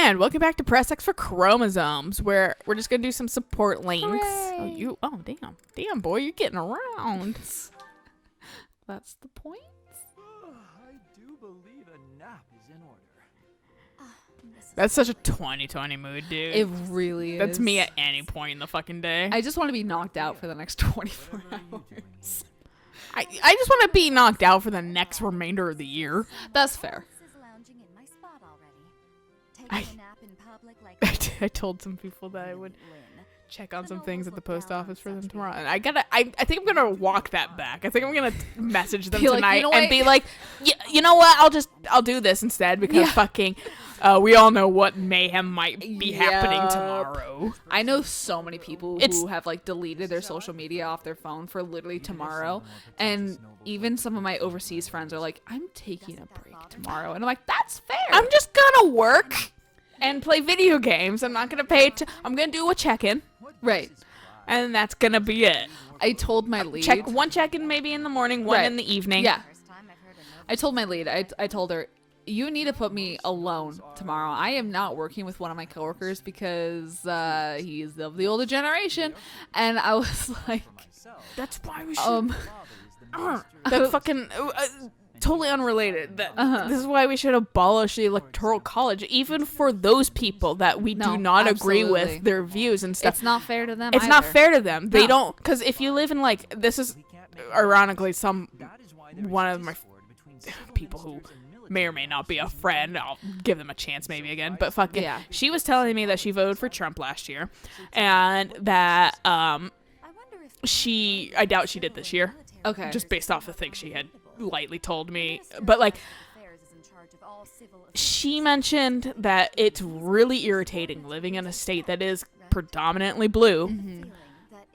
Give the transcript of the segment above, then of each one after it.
And welcome back to Press X for Chromosomes, where we're just gonna do some support links. Hooray. Oh damn boy, you're getting around. That's the point. I do believe a nap is in order. That's such a 2020 mood, dude. It really is. That's me at any point in the fucking day. I just want to be knocked out for the next 24 hours. I just want to be knocked out for the next remainder of the year. That's fair. I told some people that I would check on some things at the post office for them tomorrow, and I think I'm gonna walk that back. I think I'm gonna message them Be like, tonight "You know and what? be like, you know what? I'll do this instead because fucking we all know what mayhem might be happening tomorrow. I know so many people who have like deleted their social media off their phone for literally tomorrow, and even some of my overseas friends are like, I'm taking a break tomorrow, and I'm like, that's fair. I'm just gonna work and play video games. I'm not gonna I'm gonna do a check-in, right, and that's gonna be it. I told my lead. One check-in maybe in the morning, one in the evening. Yeah. I told my lead, I told her, you need to put me alone tomorrow. I am not working with one of my coworkers because he's of the older generation. And I was like, that's why we should. That fucking totally unrelated. This is why we should abolish the electoral college, even for those people that we do not agree with their views and stuff. It's not fair to them. It's not fair to them. They don't, because if you live in this is ironically one of my people who may or may not be a friend. I'll give them a chance maybe again, but fucking she was telling me that she voted for Trump last year, and that I doubt she did this year. Okay, just based off the things she had lightly told me, but she mentioned that it's really irritating living in a state that is predominantly blue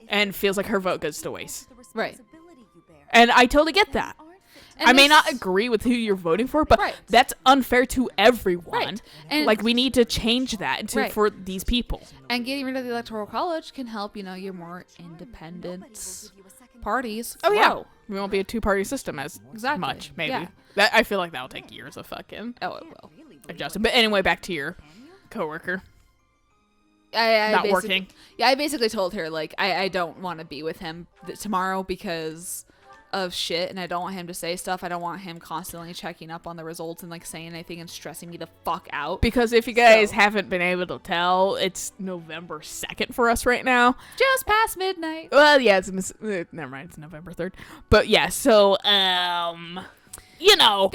and feels like her vote goes to waste. Right. And I totally get that. And I may not agree with who you're voting for, but that's unfair to everyone. Right. And we need to change that for these people. And getting rid of the electoral college can help, your more independent parties. Oh, yeah. We won't be a two-party system as much, maybe. Yeah. I feel like that'll take years of fucking it will. adjusting. But anyway, back to your coworker. Not working. Yeah, I basically told her, I don't want to be with him tomorrow because of shit, and I don't want him to say stuff. I don't want him constantly checking up on the results and saying anything and stressing me the fuck out. Because if you guys haven't been able to tell, it's November 2nd for us right now. Just past midnight. Well, yeah, never mind, it's November 3rd. But yeah, so the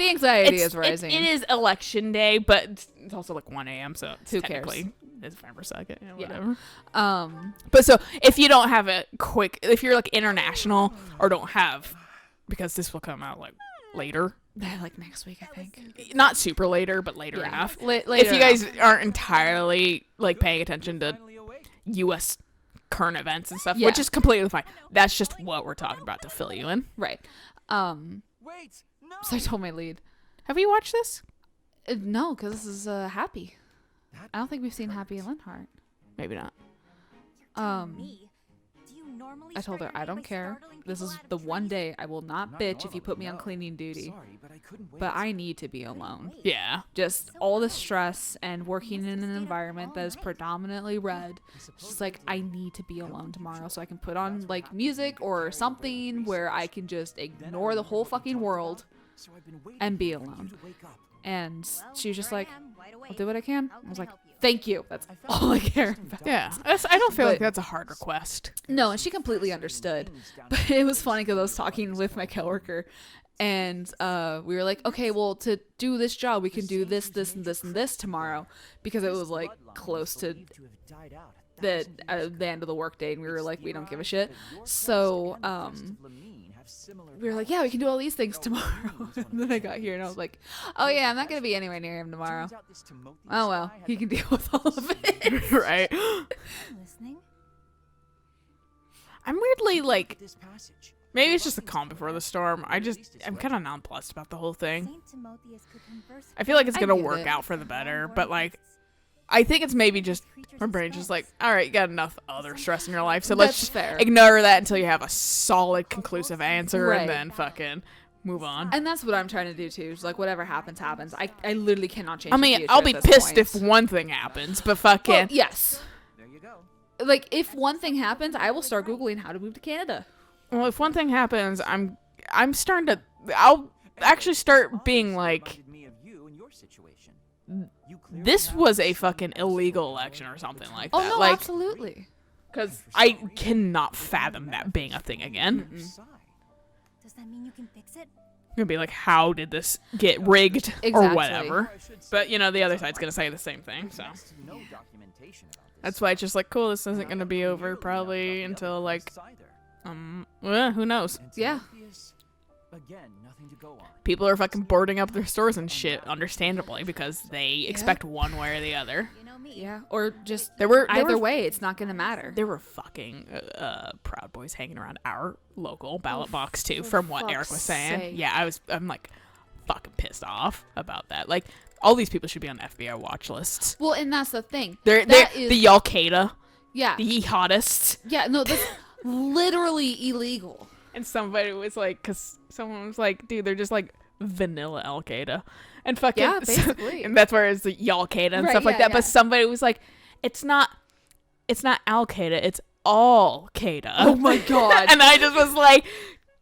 anxiety is rising. It is election day, but it's also 1 a.m. so who cares? It's November 2nd, whatever. But so if you don't have if you're international or don't have, because this will come out later. Next week, I think. Not super later, but later enough. Later if you guys aren't entirely paying attention to U.S. current events and stuff, which is completely fine. That's just what we're talking about to fill you in. Right. Wait, no. So I told my lead. Have you watched this? No, because this is Happy. I don't think we've seen Happy and Linhart. Maybe not. I told her, I don't care. This is the one day I will not bitch if you put me on cleaning duty. But I need to be alone. Yeah. Just all the stress and working in an environment that is predominantly red. It's just I need to be alone tomorrow so I can put on music or something where I can just ignore the whole fucking world and be alone. And she was just I'll do what I can. I was like, thank you. That's all I care about. Yeah. I don't feel like that's a hard request. No, and she completely understood. But it was funny because I was talking with my coworker, and we were like, okay, well, to do this job, we can do this, this, and this, and this tomorrow, because it was close to the end of the workday, and we were like, we don't give a shit. So we were like, yeah, we can do all these things tomorrow. And then I got here and I was like, oh yeah, I'm not going to be anywhere near him tomorrow. Oh well, he can deal with all of it. Right. I'm weirdly maybe it's just the calm before the storm. I'm kind of nonplussed about the whole thing. I feel like it's going to work out for the better, but I think it's maybe just my brain's just all right, you got enough other stress in your life, so let's just ignore that until you have a solid, conclusive answer, and then fucking move on. And that's what I'm trying to do too. It's like whatever happens, happens. I literally cannot change. I the mean, future I'll at be this pissed point. if one thing happens, but fucking Well, yes. There you go. Like if one thing happens, I will start googling how to move to Canada. well, if one thing happens, I'm starting to. I'll actually start being like, Reminded me of you and your situation. You clearly this have was a some fucking illegal election or something like Oh that. no, like, absolutely. because I cannot fathom that being a thing again. side. Does that mean you can fix it? I'm gonna be like, how did this get rigged or Exactly. whatever? But you know, the other side's gonna say the same thing. So No documentation about this. that's why it's just like, cool. This isn't gonna be over probably until like, Either. well, who knows? And it's Yeah. obvious. Again, nothing to go on. People are fucking boarding up their stores and shit, understandably, because they expect one way or the other. You know me. Yeah, or just There either were way, it's not gonna matter. There were fucking Proud Boys hanging around our local ballot box too, from what Eric fuck's was saying. sake. Yeah, I'm like fucking pissed off about that. Like, all these people should be on FBI watch lists. Well, and that's the thing. They're That is- the Al-Qaeda, Yeah, the jihadists. yeah. No, that's literally illegal. And somebody was like, because someone was like, dude, they're just like vanilla Al-Qaeda. And fucking, Yeah, basically. and that's where it's the Al-Qaeda and Right, stuff like yeah, that. But yeah. somebody was like, it's not Al-Qaeda, it's All-Qaeda. Oh my god. And I just was like,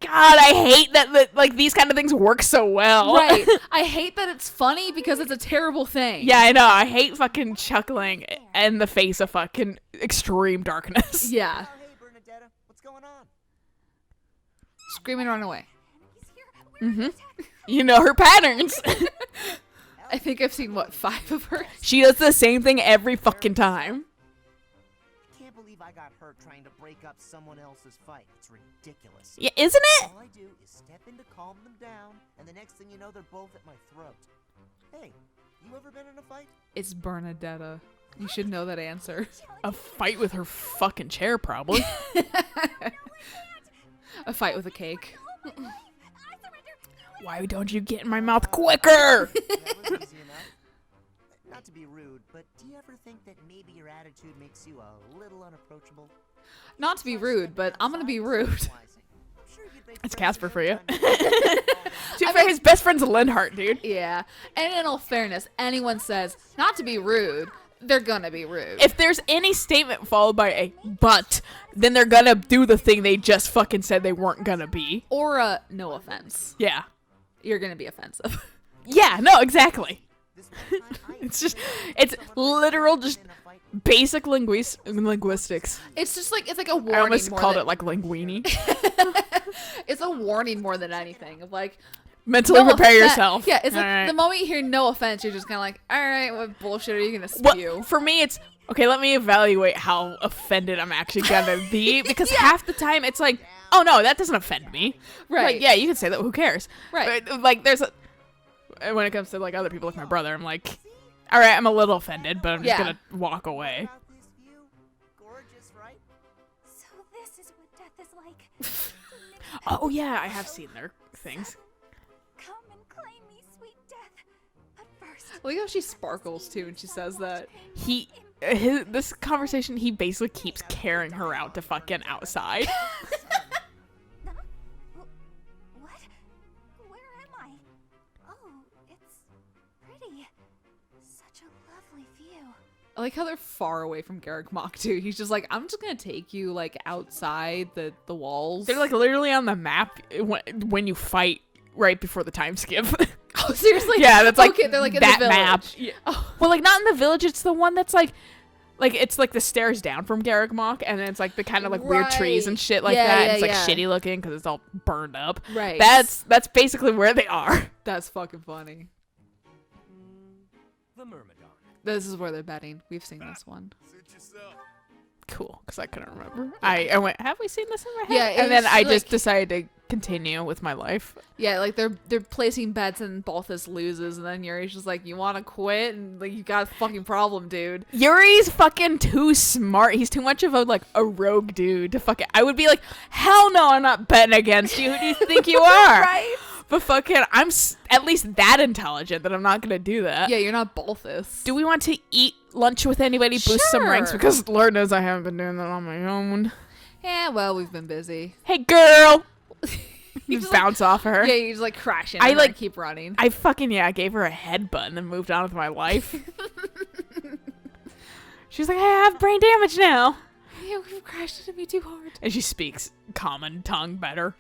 God, I hate that like these kind of things work so well. Right. I hate that it's funny because it's a terrible thing. Yeah, I know. I hate fucking chuckling in the face of fucking extreme darkness. Yeah. Oh, hey, Bernadetta, what's going on? Scream and run away. You know her patterns. I think I've seen what 5 of her. She does the same thing every fucking time. Can't believe I got hurt trying to break up someone else's fight. It's ridiculous. Yeah, isn't it? All I do is step in to calm them down, and the next thing you know, they're both at my throat. Hey, you ever been in a fight? It's Bernadetta. You should know that answer. A fight with her fucking chair, probably. A fight with a cake. Why don't you get in my mouth quicker? Never easy enough. Not to be rude, but do you ever think that maybe your attitude makes you a little unapproachable? Not to be rude, but I'm gonna be rude. It's Casper for you. To be fair, his best friend's Lindhart, dude. Yeah. And in all fairness, anyone says not to be rude, they're gonna be rude. If there's any statement followed by a but, then they're gonna do the thing they just fucking said they weren't gonna be. Or a no offense. Yeah. You're gonna be offensive. Yeah, no, exactly. It's just, it's literal, just basic linguistics. It's just like, it's like a warning. I almost more called than, it like linguini. It's a warning more than anything. Of like, Mentally no prepare offen- yourself. Yeah, it's like Alright. the moment you hear no offense, you're just kind of like, all right, what bullshit are you gonna Well, spew? for me, it's okay. Let me evaluate how offended I'm actually gonna be, because half the time it's like, oh no, that doesn't offend me. Right. Like, yeah, you can say that. Who cares? Right. But, like, there's a, when it comes to like other people, like my brother, I'm like, all right, I'm a little offended, but I'm just Yeah. gonna walk away. About this view? Gorgeous, right? So this is what death is like. Oh yeah, I have seen their things. Come and claim me, sweet death. But first, I like how she sparkles too when she says that. This conversation, he basically keeps carrying her out to fucking outside. Huh? What? Where am I? Oh, it's pretty. Such a lovely view. I like how they're far away from Garrick Mock too. He's just like, I'm just gonna take you like outside the walls. They're like literally on the map when you fight right before the time skip. oh seriously? Yeah, that's like okay. They're like in that the village. map. Oh. Well, like not in the village. It's the one that's like it's like the stairs down from Garrick Mock, and then it's like the kind of like weird trees and Right. shit like Yeah, that. yeah, It's like yeah. shitty looking because it's all burned up. Right. That's basically where they are. That's fucking funny. The Myrmidon. This is where they're betting. We've seen this one. Cool, because I couldn't remember. I went, have we seen this in my head? Yeah, and then it's I like- just decided to continue with my life. Yeah, like they're placing bets and Balthus loses, and then Yuri's just like, you want to quit, and like you got a fucking problem, dude. Yuri's fucking too smart. He's too much of a rogue dude to fucking. I would be like, hell no, I'm not betting against you. Who do you think you are? Right? But fucking, I'm at least that intelligent that I'm not gonna do that. Yeah, you're not Balthus. Do we want to eat lunch with anybody? Boost some ranks, Sure. because Lord knows I haven't been doing that on my own. Yeah, well, we've been busy. Hey, girl. You Just just, like- bounce off of her. Yeah, you just like crash in. I, and like- keep running. I fucking I gave her a headbutt and then moved on with my life. She's like, I have brain damage now. Yeah, you crashed into me too hard. And she speaks common tongue better.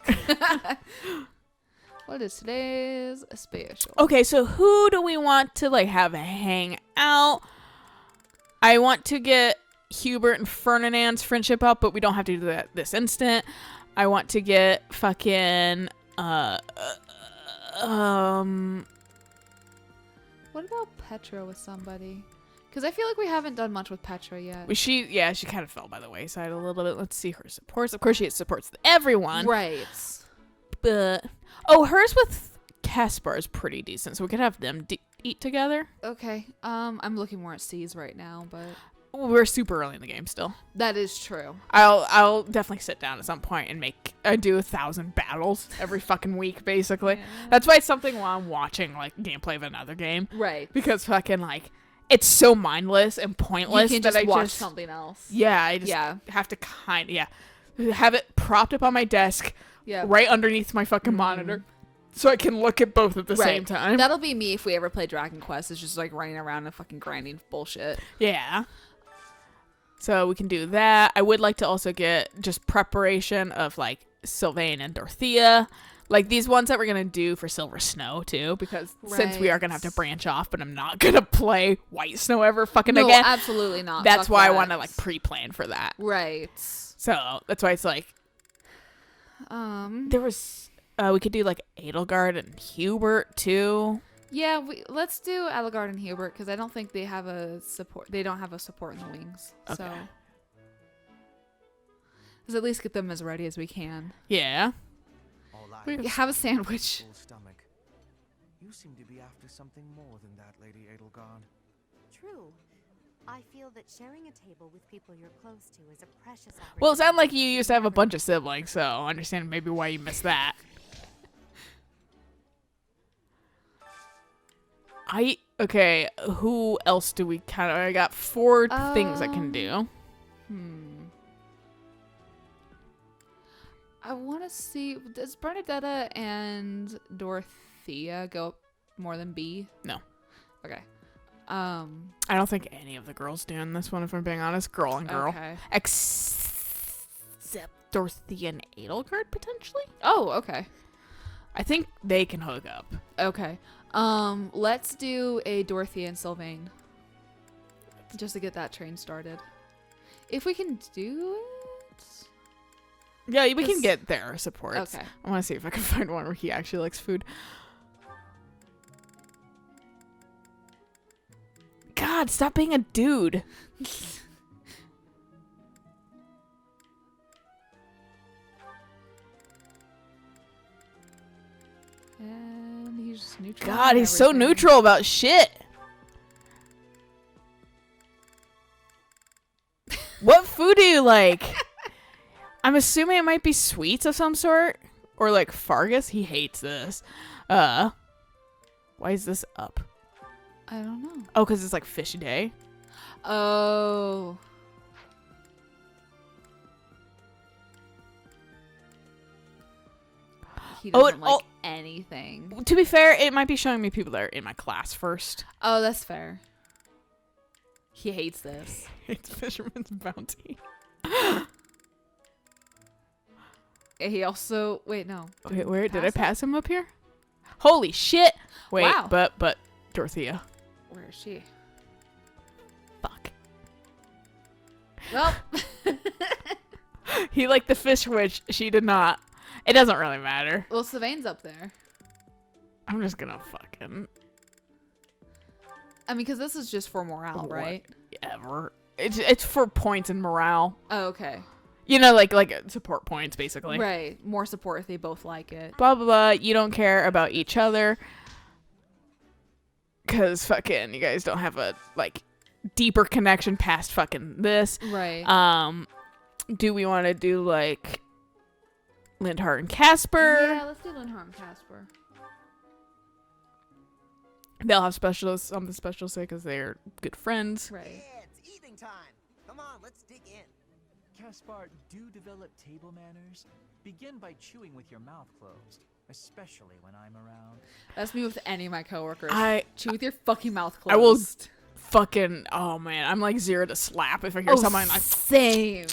What is today's special? Okay, so who do we want to like have hang out? I want to get Hubert and Ferdinand's friendship up, but we don't have to do that this instant. I want to get fucking What about Petra with somebody? Because I feel like we haven't done much with Petra yet. she kind of fell by the wayside a little bit. Let's see her supports. Of course, she supports everyone. Right. But hers with Caspar is pretty decent, so we could have them eat together. Okay. I'm looking more at C's right now, but We're super early in the game still. that is true. I'll definitely sit down at some point and do 1,000 battles every fucking week, basically. Yeah. That's why it's something while I'm watching like gameplay of another game, Right. because fucking like it's so mindless and pointless You can that just I watch just something else. yeah I just Yeah. have to have it propped up on my desk Yeah. right underneath my fucking monitor, so I can look at both at the Right. same time. That'll be me if we ever play Dragon Quest. It's just like running around and fucking grinding bullshit. Yeah. So we can do that. I would like to also get just preparation of like Sylvain and Dorothea. Like these ones that we're going to do for Silver Snow too, because since we are going to have to branch off, but I'm not going to play White Snow ever fucking No, again. absolutely not. That's Fuck why I that. want to like pre-plan for that. Right. So that's why it's like, there was, we could do like Edelgard and Hubert too. Yeah, let's do Adelgard and Hubert because I don't think they have a support. They don't have a support in the wings. So Okay. let's at least get them as ready as we can. Yeah. All I We- You have a sandwich. full stomach. You seem to be after something more than that, Lady Edelgard. True. I feel that sharing a table with people you're close to is a precious opportunity. Well, it sounded like you used to have a bunch of siblings, so I understand maybe why you missed that. Okay, who else do we I got 4 things I can do. I want to see. Does Bernadetta and Dorothea go more than B? No. Okay. I don't think any of the girls do in this one, if I'm being honest. Girl and girl. Okay. Except Dorothea and Edelgard, potentially? Oh, okay. I think they can hook up. Okay. Let's do a Dorothea and Sylvain. Just to get that train started. If we can do it. Yeah, we can 'Cause- get their supports. Okay. I want to see if I can find one where he actually likes food. God, stop being a dude. And he's just neutral. God, on he's so everything. neutral about shit. What food do you like? I'm assuming it might be sweets of some sort. Or like Fargus. He hates this. Why is this up? I don't know. Oh, because it's like fish day. Oh. He Oh, doesn't like anything. To be fair, it might be showing me people that are in my class first. Oh, that's fair. He hates this. It's Fisherman's Bounty. He also wait no. Wait, where did I pass it? pass him up here? Holy shit! Wait, Wow. but Dorothea. Where is she? Fuck. Well, He liked the fish witch. She did not. It doesn't really matter. well, Sylvain's up there. I'm just gonna fucking I mean, because this is just for morale, right? whatever. It's for points and morale. Oh, okay. You know, like support points, basically. Right. More support if they both like it. Blah blah blah. You don't care about each other. Cause fucking you guys don't have a like deeper connection past fucking this. Right. Do we want to do like Lindhart and Casper? Yeah, let's do Lindharm Casper. They'll have specialists on the special say because they're good friends. Right. Yeah, it's eating time. Come on, let's dig in. Caspar, do develop table manners. Begin by chewing with your mouth closed, especially when I'm around. That's me with any of my coworkers. I Chew with your fucking mouth closed. I will fucking, oh man, I'm like 0 to slap if I hear someone like same.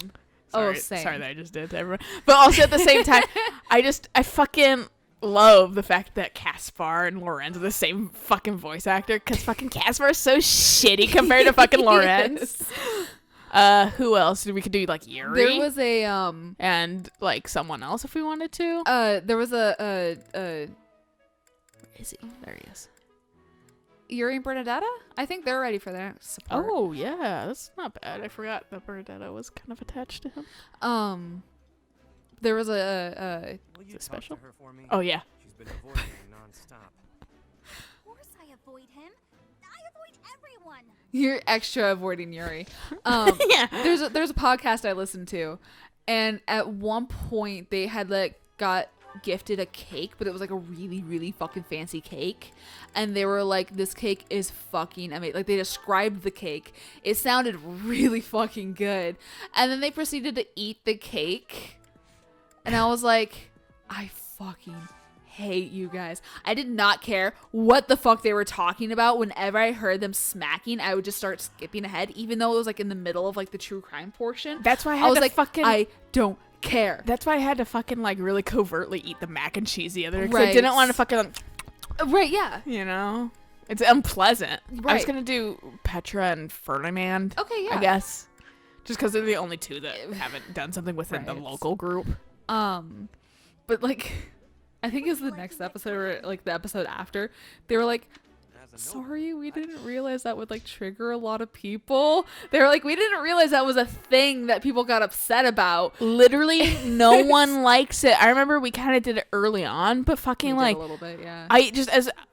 sorry, same. sorry that I just did to everyone. But also at the same time, I fucking love the fact that Caspar and Lorenz are the same fucking voice actor, because fucking Caspar is so shitty compared to fucking Lorenz. Who else? We could do like Yuri. There was a and like someone else if we wanted to. there was a Where is he? There he is. Yuri and Bernadetta. I think they're ready for their support. Oh yeah, that's not bad. I forgot that Bernadetta was kind of attached to him. There was a Will you Is it talk special? to her for me? Oh yeah. She's been avoiding me nonstop. Of course I avoid him. I avoid everyone. you're extra avoiding Yuri. Yeah. There's a podcast I listened to, and at one point they had like got gifted a cake, but it was like a really, really fucking fancy cake, and they were like, this cake is fucking amazing. Like, they described the cake, it sounded really fucking good, and then they proceeded to eat the cake, and I was like, I fucking hate you guys. I did not care what the fuck they were talking about. Whenever I heard them smacking, I would just start skipping ahead, even though it was like in the middle of like the true crime portion. That's why I I had was to like, fucking. I don't care. That's why I had to fucking like really covertly eat the mac and cheese the other day, 'cause I Right. didn't want to fucking like, Right, yeah. you know, it's unpleasant. I was Right. gonna do Petra and Ferdinand. Okay, yeah. I guess just because they're the only two that haven't done something within the Right. local group. But like, I think it was the next episode or like the episode after, they were like, sorry, we didn't realize that would like trigger a lot of people. They were like, we didn't realize that was a thing that people got upset about. Literally, no one likes it. I remember we kind of did it early on, but fucking We did like a little bit, yeah. I just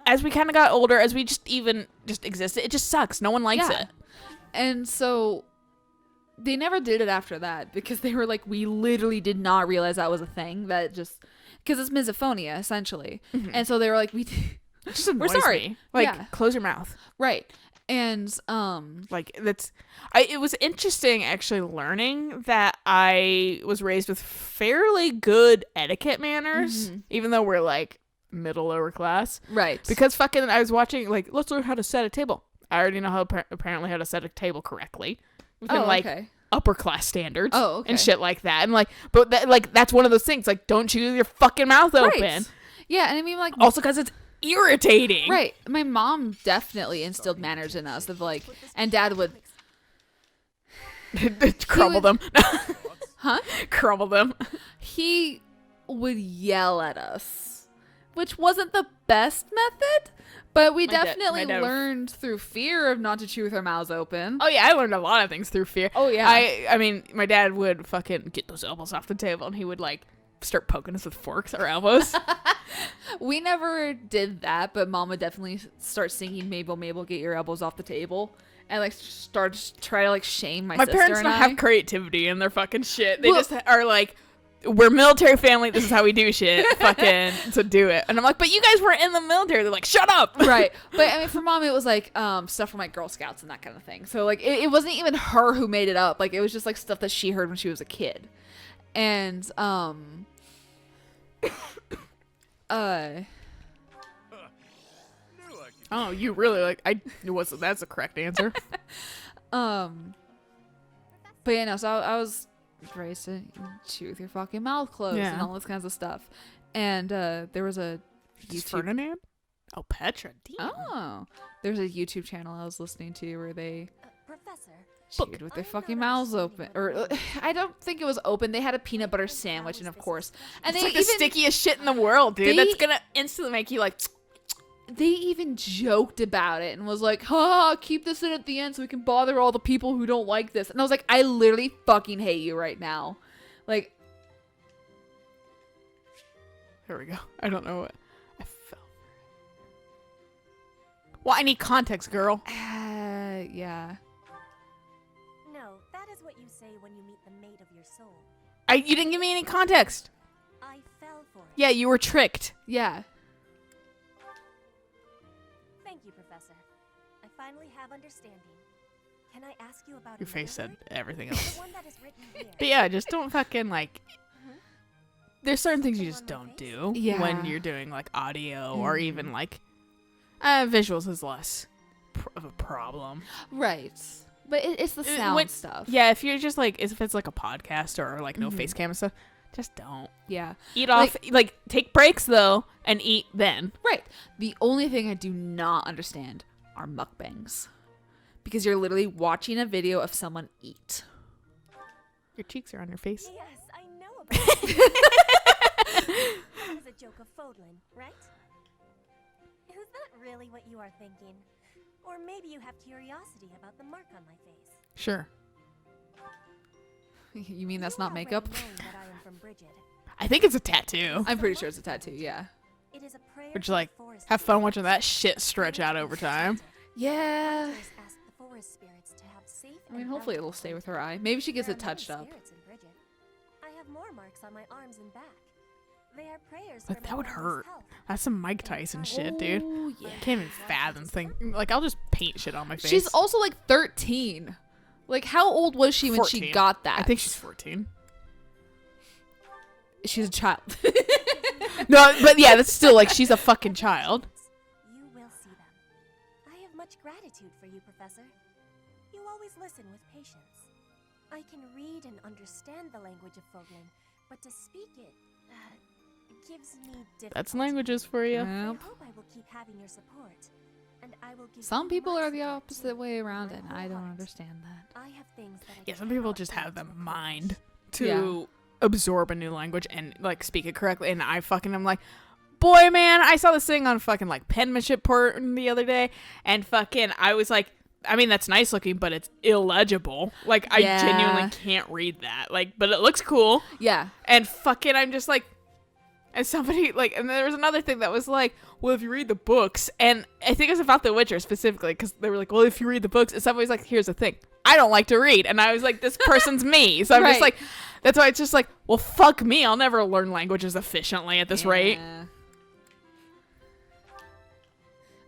as we kind of got older, as we just existed, it just sucks. No one likes Yeah. it. And so they never did it after that, because they were like, we literally did not realize that was a thing, that just because it's misophonia essentially. And so they were like, It just we're annoys sorry. me. Like, Yeah. close your mouth. Right. And Like it was interesting actually learning that I was raised with fairly good etiquette manners, even though we're like middle lower class. right. Because fucking I was watching like, let's learn how to set a table. I already know how apparently how to set a table correctly within like okay. upper class standards. Oh, okay. And shit like that. And like, but that's one of those things. Like, don't chew with your fucking mouth open. Right. Yeah, and I mean like Also, because it's irritating. right. My mom definitely instilled manners in us of like, and dad would Crumble them. Huh? Crumble them. he would yell at us, which wasn't the best method, but we definitely my dad- learned through fear of not to chew with our mouths open. Oh yeah, I learned a lot of things through fear. Oh, yeah. I mean, my dad would fucking get those elbows off the table, and he would like start poking us with forks or elbows. We never did that, but mom would definitely start singing Mabel, Mabel, get your elbows off the table, and like start to try to like shame my sister parents and don't I. have creativity in their fucking shit. They Well- just are like, we're military family. This is how we do shit. Fucking so do it. And I'm like, but you guys weren't in the military. They're like, shut up. Right. But I mean, for mom, it was like stuff from like Girl Scouts and that kind of thing. So like it wasn't even her who made it up. Like it was just like stuff that she heard when she was a kid. And Oh, you really like? That's a correct answer. but yeah, no. So I was raised to chew with your fucking mouth closed and Yeah. all this kinds of stuff. And there was a Is YouTube. Ferdinand? Oh, Petra. Damn. Oh, there's a YouTube channel I was listening to where they Professor, chewed with their fucking mouths open. Or I don't think it was open. They had a peanut butter sandwich, and of course, and It's they like the even stickiest shit in the world, dude. they- That's gonna instantly make you like. they even joked about it and was like, "Ha, keep this in at the end so we can bother all the people who don't like this." And I was like, I literally fucking hate you right now. Like, Here we go. I don't know what. I fell. Well, I need context, girl. yeah. no, that is what you say when you meet the mate of your soul. You didn't give me any context. I fell for it. Yeah, you were tricked. Yeah. Thank you, Professor. I finally have understanding. Can I ask you about Your face said another everything word? else. The one that is written here. But yeah, just don't fucking like. Mhm. There's certain things you Thing just on my don't face? do Yeah. when you're doing like audio or even like visuals is less of a problem. Right. But it's the sound when- stuff. Yeah, if you're just like if it's like a podcast or like no face cam and stuff, just don't Yeah. eat off. Like take breaks though and eat then. Right. The only thing I do not understand are mukbangs. Because you're literally watching a video of someone eat. Your cheeks are on your face. Yes, I know about it. That was a joke of Fodlin, right? Is that really what you are thinking? Or maybe you have curiosity about the mark on my face. Sure. You mean that's You not already makeup? know that I am from Bridget. I think it's a tattoo. I'm pretty sure it's a tattoo, yeah. It is a prayer Which to like the forest have fun spirits. watching that shit stretch out over time. Yeah. Hunters ask the forest spirits to have safe I mean, and hopefully it'll bountiful stay with hunting. her eye. Maybe she gets There it are many touched up. spirits in Bridget. I have more marks on my arms and back. They are prayers Like for that my would family's hurt. health. That's some Mike Tyson shit, dude. Oh, yeah. Can't even fathom think. Like I'll just paint shit on my face. She's also like 13. Like, how old was she when she 14. got that? I think she's 14. she's a child. No, but yeah, that's still like she's a fucking child. You will see them. I have much gratitude for you, Professor. You always listen with patience. I can read and understand the language of Foglin, but to speak it gives me difficulty. That's languages for you. I Yep. hope I will keep having your support, and I will give Some you people much are the support, opposite too, way around, with and my I whole don't heart. understand that. I have things that I Yeah, some people cannot just have bring the to a mind close. to absorb a new language and like speak it correctly. And I fucking am like, boy, man, I saw this thing on fucking like penmanship porn the other day, and fucking I was like, I mean, that's nice looking, but it's illegible. Like I Yeah. genuinely can't read that. Like, but it looks cool. Yeah. And fucking, I'm just like, and somebody like, and there was another thing that was like, well, if you read the books, and I think it was about The Witcher specifically, because they were like, well, if you read the books, and somebody's like, here's the thing, I don't like to read, and I was like, this person's me, so I'm just Right. like, that's why it's just like, well, fuck me, I'll never learn languages efficiently at this rate. Yeah.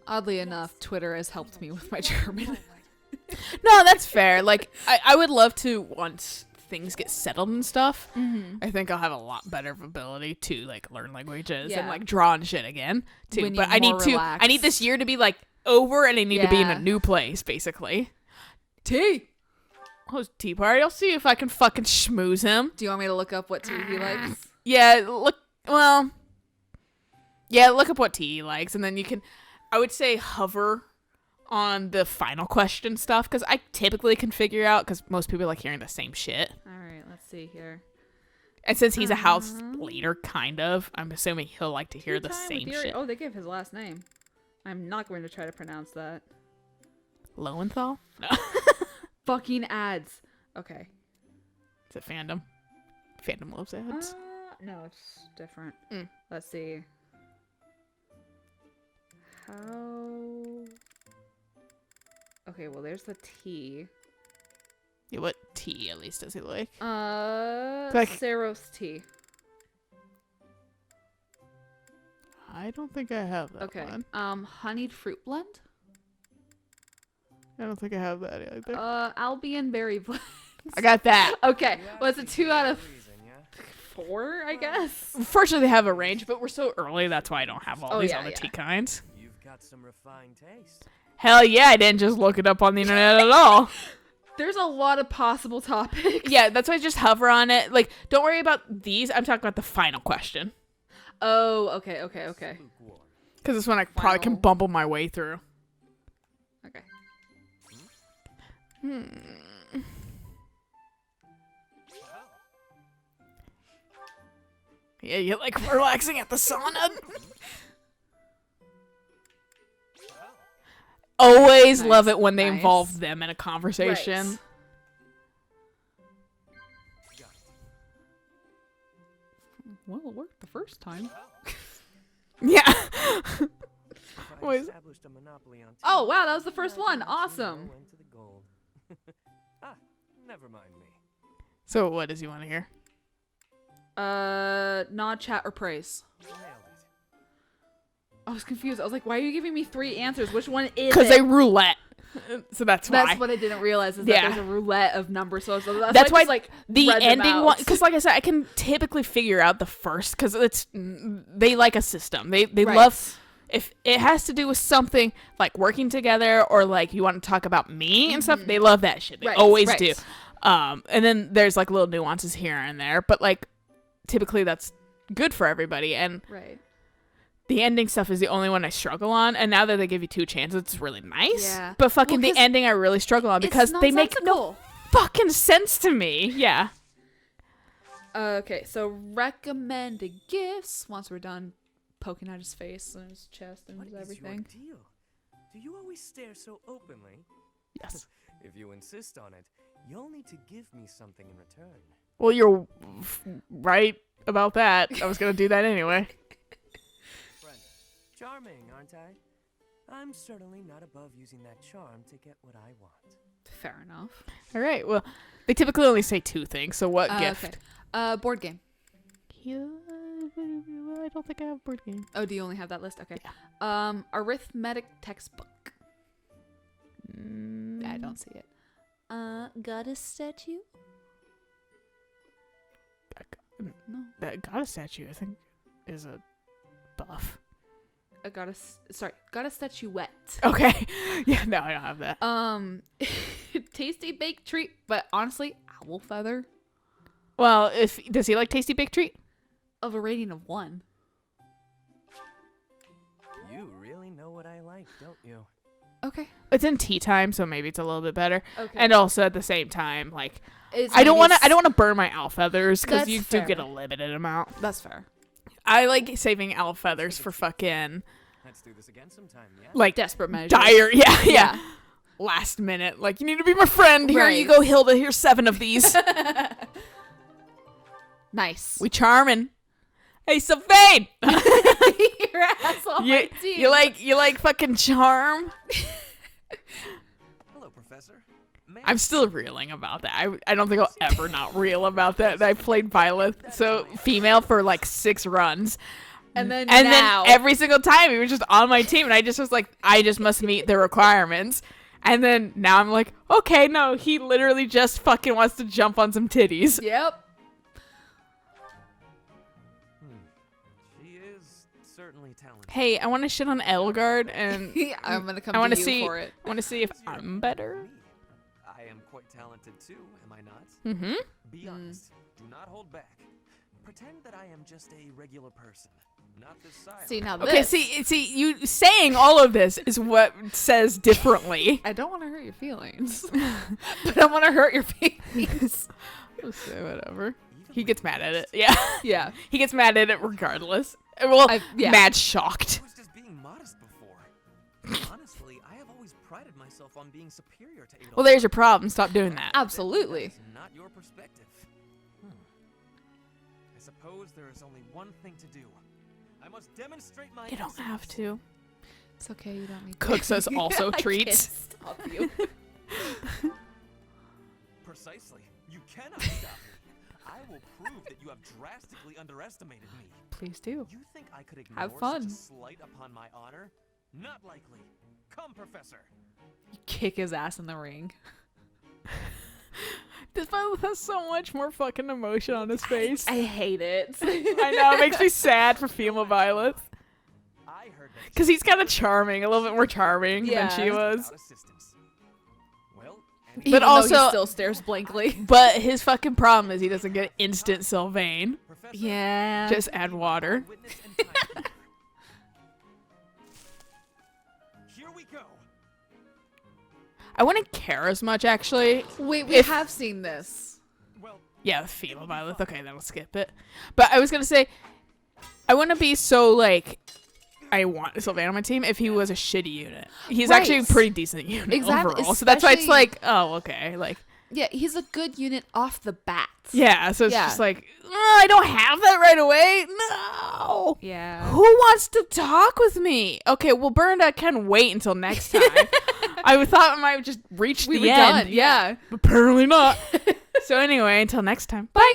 Oddly enough, Twitter has helped me with my German. No, that's fair. Like, I would love to once things get settled and stuff. Mm-hmm. I think I'll have a lot better of ability to like learn languages and Yeah. like draw and shit again too. When But you're I need more to. I need this relaxed. year to be like over, and I need to be in Yeah. a new place, basically. T. Oh, tea party. I'll see if I can fucking schmooze him. Do you want me to look up what tea he likes? Yeah, look. Well, yeah, look up what tea he likes, and then you can. I would say hover on the final question stuff, because I typically can figure out, because most people like hearing the same shit. All right, let's see here. And since he's a house leader, kind of, I'm assuming he'll like to hear the Tea time same with Yuri- shit. Oh, they gave his last name. I'm not going to try to pronounce that. Lowenthal? No. Fucking ads. Okay. Is it fandom? Fandom loves ads. No, it's different. Mm. Let's see. How? Okay, well, there's the T. Yeah, what tea at least does he like? Like Saros tea. I don't think I have that Okay. one. Honeyed fruit blend. I don't think I have that either. Albion berry blend. I got that. Okay, well, it's a 2 out of Reason, yeah? 4, I guess. Fortunately, they have a range, but we're so early, that's why I don't have all Oh, these yeah, other yeah. tea kinds. You've got some refined taste. Hell yeah, I didn't just look it up on the internet at all. There's a lot of possible topics. Yeah, that's why I just hover on it. Like, don't worry about these. I'm talking about the final question. Oh, okay. Lukewarm. Because this one I probably can Final. bumble my way through. Okay. Yeah, you like relaxing at the sauna? Always love Nice, it when they nice. involve them in a conversation. Right. Well, it worked the first time. Yeah. I Wait. established a monopoly on tea. Oh, wow, that was the first Now one. the next Awesome. row into the gold. Never mind me. So what does he want to hear? Nod, chat, or praise. Nailed it. I was confused. I was like, why are you giving me 3 answers? Which one is Because it? they roulette. So that's why. That's what I didn't realize is Yeah. that there's a roulette of numbers. So That's why like the read them ending out. one, because like I said, I can typically figure out the first, because they like a system. They Right. love, if it has to do with something like working together, or like you want to talk about me and stuff, they love that shit. They Right, always right. do. And then there's like little nuances here and there, but like typically that's good for everybody. And Right. the ending stuff is the only one I struggle on, and now that they give you 2 chances, it's really nice. Yeah. But fucking Well, the 'cause ending I really struggle on, because It's they make no nonsensical. fucking sense to me. Yeah. Okay, so recommended gifts. Once we're done poking out his face and his chest and What his is everything. your deal? Do you always stare so openly? Yes. If you insist on it, you'll need to give me something in return. Well, you're right about that. I was gonna do that anyway. Friend, charming, aren't I? I'm certainly not above using that charm to get what I want. Fair enough. All right. Well, they typically only say 2 things. So what gift? Okay. Board game. I don't think I have a board game. Oh, do you only have that list? Okay. Yeah. Arithmetic textbook. I don't see it. Goddess statue? No. That goddess statue, I think, is a buff. A goddess. Sorry, goddess statuette. Okay. Yeah. No, I don't have that. Tasty baked treat, but honestly, owl feather Well, does he like tasty baked treat? of a rating of 1. You really know what I like, don't you? Okay. It's in tea time, so maybe it's a little bit better. Okay. And also at the same time, like It's I don't want maybe to burn my owl feathers, because That's you fair. do get a limited amount. That's fair. I like saving owl feathers for fucking Let's do this again sometime, yeah? like Desperate measures. dire. Yeah. Yeah. Last minute, like, you need to be my friend. Here Right. you go, Hilda. Here's 7 of these. Nice. We charming. Hey, Sylvain. Your ass on my team. you like fucking charm. Hello, Professor. May I'm still reeling about that. I don't think I'll ever not reel about that. I played Violet, so female, for like 6 runs. And then And now. then every single time he was just on my team, and I just was like, I just must meet the requirements. And then now I'm like, okay, no, he literally just fucking wants to jump on some titties. Yep. She is certainly talented. Hey, I want to shit on Elgard, and I'm gonna come I want to to you see. for it. I want to see if I'm better. I am quite talented too, am I not? Mm-hmm. Be honest. Do not hold back. Pretend that I am just a regular person, not this silent. See now this. Okay, see, you saying all of this is what says differently. I don't want to hurt your feelings, but I want to hurt your feelings. So whatever. He gets mad at it. Yeah. Yeah. He gets mad at it regardless. Well, Yeah. mad shocked. I was just being modest before. Honestly, I have always prided myself on being superior to Adolf. Well, there's your problem. Stop doing that. Absolutely. That is not your perspective. I suppose there is only one thing to do. I must demonstrate my. You don't have to. It's okay. You don't need. Cooks us also I can't treats. stop you. Precisely. You cannot stop me. I will prove that you have drastically underestimated me. Please do. You think I could ignore Have fun. such a slight upon my honor? Not likely. Come, Professor. You kick his ass in the ring. This Violet has so much more fucking emotion on his face. I hate it. I know, it makes me sad for female Violet. I heard that. Because he's kind of charming, a little bit more charming Yeah. than she was. Without assistance. Well, and Even though also- he still stares blankly. But his fucking problem is he doesn't get instant Sylvain. Professor, Yeah. Just add water. witness and timekeeper. Here we go. I wouldn't care as much, actually. Wait, we If- have seen this. Well, Yeah, female Violet. Okay, then we'll skip it. But I was going to say, I wouldn't be so, like, I want Sylvain on my team if he was a shitty unit. He's Right. actually a pretty decent unit Exactly, overall. So that's why it's especially- like, oh, okay. Like, Yeah, he's a good unit off the bat. yeah, so it's Yeah. just like, I don't have that right away. No. Yeah. Who wants to talk with me? Okay, well, Bernadette can wait until next time. I thought I might have just reached We the were end. done. Yeah. Apparently not. So anyway, until next time. Bye.